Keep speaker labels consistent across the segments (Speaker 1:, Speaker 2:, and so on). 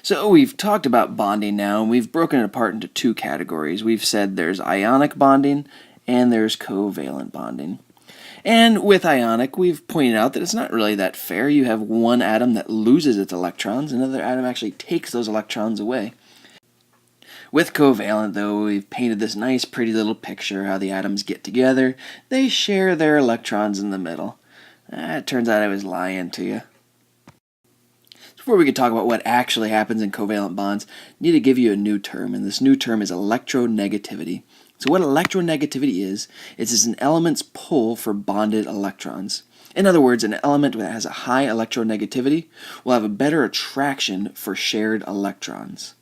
Speaker 1: So we've talked about bonding now, and we've broken it apart into two categories. We've said there's ionic bonding and there's covalent bonding. And with ionic, we've pointed out that it's not really that fair. You have one atom that loses its electrons, another atom actually takes those electrons away. With covalent, though, we've painted this nice, pretty little picture how the atoms get together. They share their electrons in the middle. It turns out I was lying to you. Before we could talk about what actually happens in covalent bonds, I need to give you a new term, and this new term is electronegativity. So what electronegativity is it's an element's pull for bonded electrons. In other words, an element that has a high electronegativity will have a better attraction for shared electrons.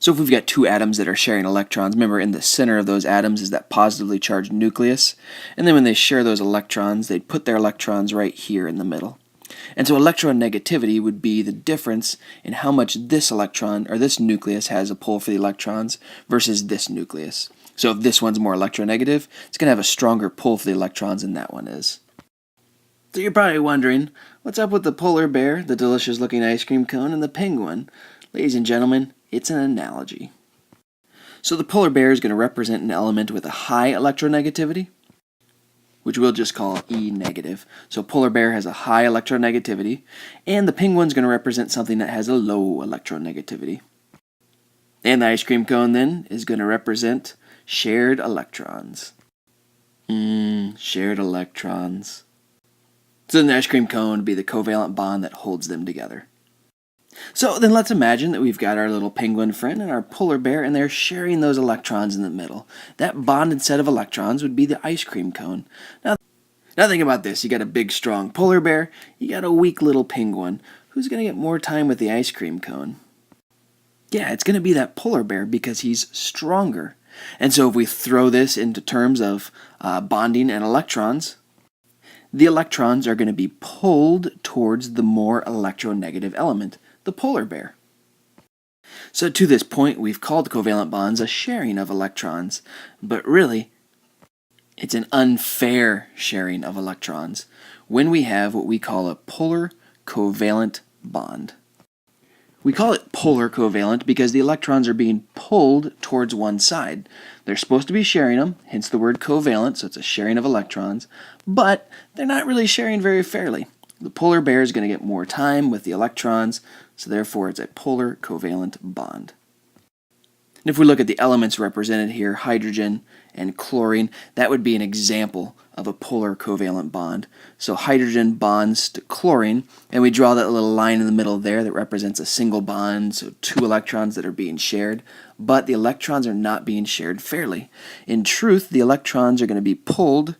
Speaker 1: So if we've got two atoms that are sharing electrons, remember in the center of those atoms is that positively charged nucleus, and then when they share those electrons, they put their electrons right here in the middle. And so electronegativity would be the difference in how much this electron or this nucleus has a pull for the electrons versus this nucleus. So if this one's more electronegative, it's going to have a stronger pull for the electrons than that one is. So you're probably wondering, what's up with the polar bear, the delicious looking ice cream cone, and the penguin? Ladies and gentlemen, it's an analogy. So the polar bear is going to represent an element with a high electronegativity, which we'll just call E negative. So polar bear has a high electronegativity, and the penguin's going to represent something that has a low electronegativity. And the ice cream cone then is going to represent shared electrons. Shared electrons. So then the ice cream cone would be the covalent bond that holds them together. So then let's imagine that we've got our little penguin friend and our polar bear, and they're sharing those electrons in the middle. That bonded set of electrons would be the ice cream cone. Now think about this. You got a big, strong polar bear. You got a weak little penguin. Who's going to get more time with the ice cream cone? Yeah, it's going to be that polar bear because he's stronger. And so if we throw this into terms of bonding and electrons, the electrons are going to be pulled towards the more electronegative element, the polar bear. So to this point, we've called covalent bonds a sharing of electrons, but really, it's an unfair sharing of electrons when we have what we call a polar covalent bond. We call it polar covalent because the electrons are being pulled towards one side. They're supposed to be sharing them, hence the word covalent, so it's a sharing of electrons, but they're not really sharing very fairly. The polar bear is going to get more time with the electrons, so therefore it's a polar covalent bond. And if we look at the elements represented here, hydrogen and chlorine, that would be an example of a polar covalent bond. So hydrogen bonds to chlorine, and we draw that little line in the middle there that represents a single bond, so two electrons that are being shared, but the electrons are not being shared fairly. In truth, the electrons are going to be pulled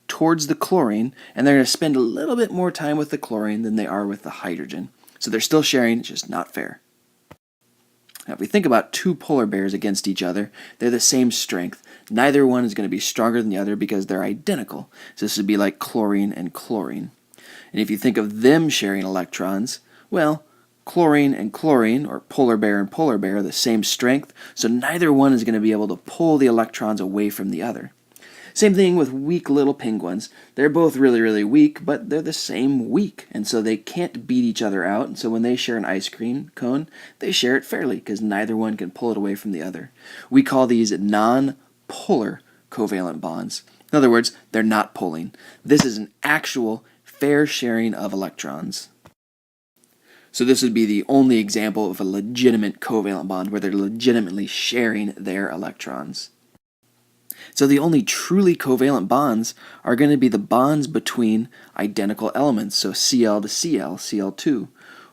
Speaker 1: towards the chlorine, and they're going to spend a little bit more time with the chlorine than they are with the hydrogen. So they're still sharing, it's just not fair. Now, if we think about two polar bears against each other, they're the same strength. Neither one is going to be stronger than the other because they're identical. So this would be like chlorine and chlorine. And if you think of them sharing electrons, well, chlorine and chlorine, or polar bear and polar bear, are the same strength, so neither one is going to be able to pull the electrons away from the other. Same thing with weak little penguins. They're both really, really weak, but they're the same weak, and so they can't beat each other out. And so when they share an ice cream cone, they share it fairly because neither one can pull it away from the other. We call these non-polar covalent bonds. In other words, they're not pulling. This is an actual fair sharing of electrons. So this would be the only example of a legitimate covalent bond where they're legitimately sharing their electrons. So the only truly covalent bonds are going to be the bonds between identical elements, so Cl to Cl, Cl2,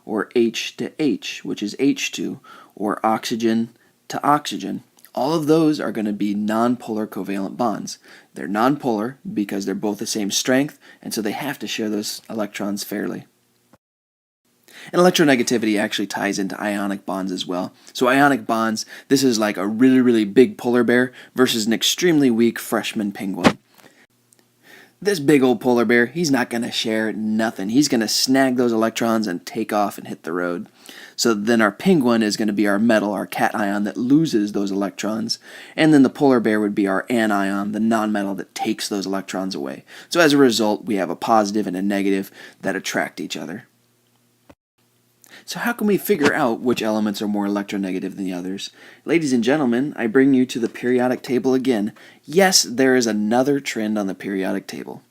Speaker 1: or H to H, which is H2, or oxygen to oxygen. All of those are going to be nonpolar covalent bonds. They're nonpolar because they're both the same strength, and so they have to share those electrons fairly. And electronegativity actually ties into ionic bonds as well. So ionic bonds, this is like a really, really big polar bear versus an extremely weak freshman penguin. This big old polar bear, he's not going to share nothing. He's going to snag those electrons and take off and hit the road. So then our penguin is going to be our metal, our cation that loses those electrons. And then the polar bear would be our anion, the nonmetal that takes those electrons away. So as a result, we have a positive and a negative that attract each other. So how can we figure out which elements are more electronegative than the others? Ladies and gentlemen, I bring you to the periodic table again. Yes, there is another trend on the periodic table.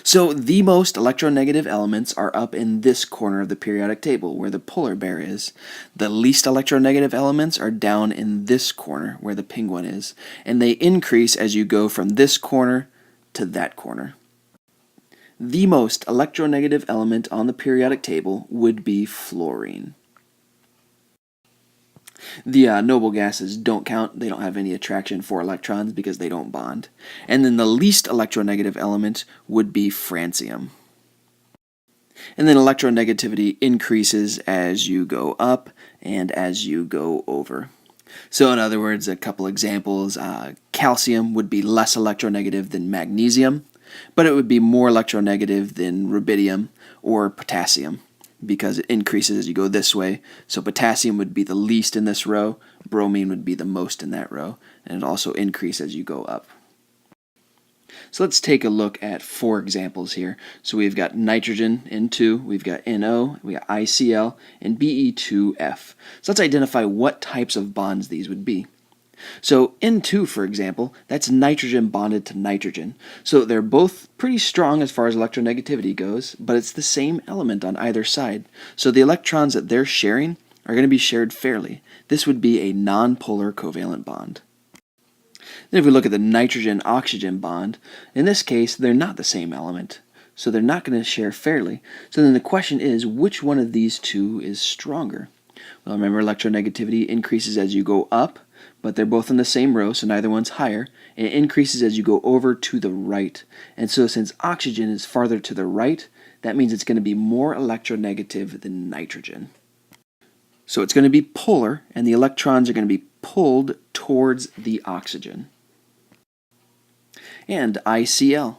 Speaker 1: So the most electronegative elements are up in this corner of the periodic table where the polar bear is. The least electronegative elements are down in this corner where the penguin is, and they increase as you go from this corner to that corner. The most electronegative element on the periodic table would be fluorine. The noble gases don't count. They don't have any attraction for electrons because they don't bond. And then the least electronegative element would be francium. And then electronegativity increases as you go up and as you go over. So in other words, a couple examples, calcium would be less electronegative than magnesium, but it would be more electronegative than rubidium or potassium because it increases as you go this way. So potassium would be the least in this row, bromine would be the most in that row, and it also increases as you go up. So let's take a look at 4 examples here. So we've got nitrogen, N2, we've got NO, we got ICl, and Be2F. So let's identify what types of bonds these would be. So N2, for example, that's nitrogen bonded to nitrogen. So they're both pretty strong as far as electronegativity goes, but it's the same element on either side. So the electrons that they're sharing are going to be shared fairly. This would be a nonpolar covalent bond. Then if we look at the nitrogen-oxygen bond, in this case, they're not the same element. So they're not going to share fairly. So then the question is, which one of these two is stronger? Well, remember, electronegativity increases as you go up, but they're both in the same row, so neither one's higher, and it increases as you go over to the right. And so since oxygen is farther to the right, that means it's going to be more electronegative than nitrogen. So it's going to be polar, and the electrons are going to be pulled towards the oxygen. And ICl.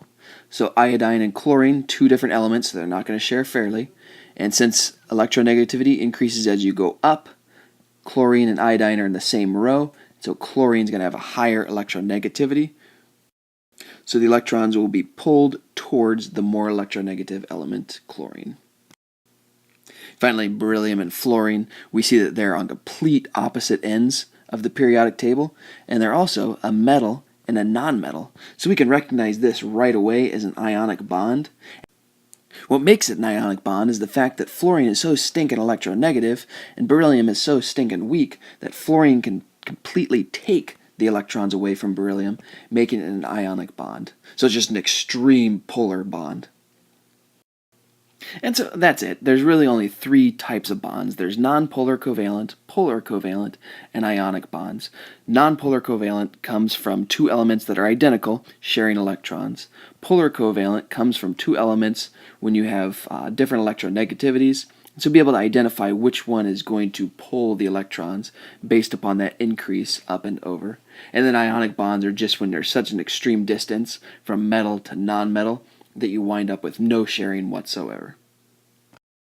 Speaker 1: So iodine and chlorine, 2 different elements, so they're not going to share fairly. And since electronegativity increases as you go up, chlorine and iodine are in the same row, so chlorine is going to have a higher electronegativity. So the electrons will be pulled towards the more electronegative element, chlorine. Finally, beryllium and fluorine, we see that they're on complete opposite ends of the periodic table, and they're also a metal and a nonmetal. So we can recognize this right away as an ionic bond. What makes it an ionic bond is the fact that fluorine is so stinking electronegative and beryllium is so stinking weak that fluorine can completely take the electrons away from beryllium, making it an ionic bond. So it's just an extreme polar bond. And so that's it. There's really only 3 types of bonds. There's nonpolar covalent, polar covalent, and ionic bonds. Nonpolar covalent comes from 2 elements that are identical, sharing electrons. Polar covalent comes from 2 elements when you have different electronegativities. So be able to identify which one is going to pull the electrons based upon that increase up and over. And then ionic bonds are just when there's such an extreme distance from metal to nonmetal that you wind up with no sharing whatsoever.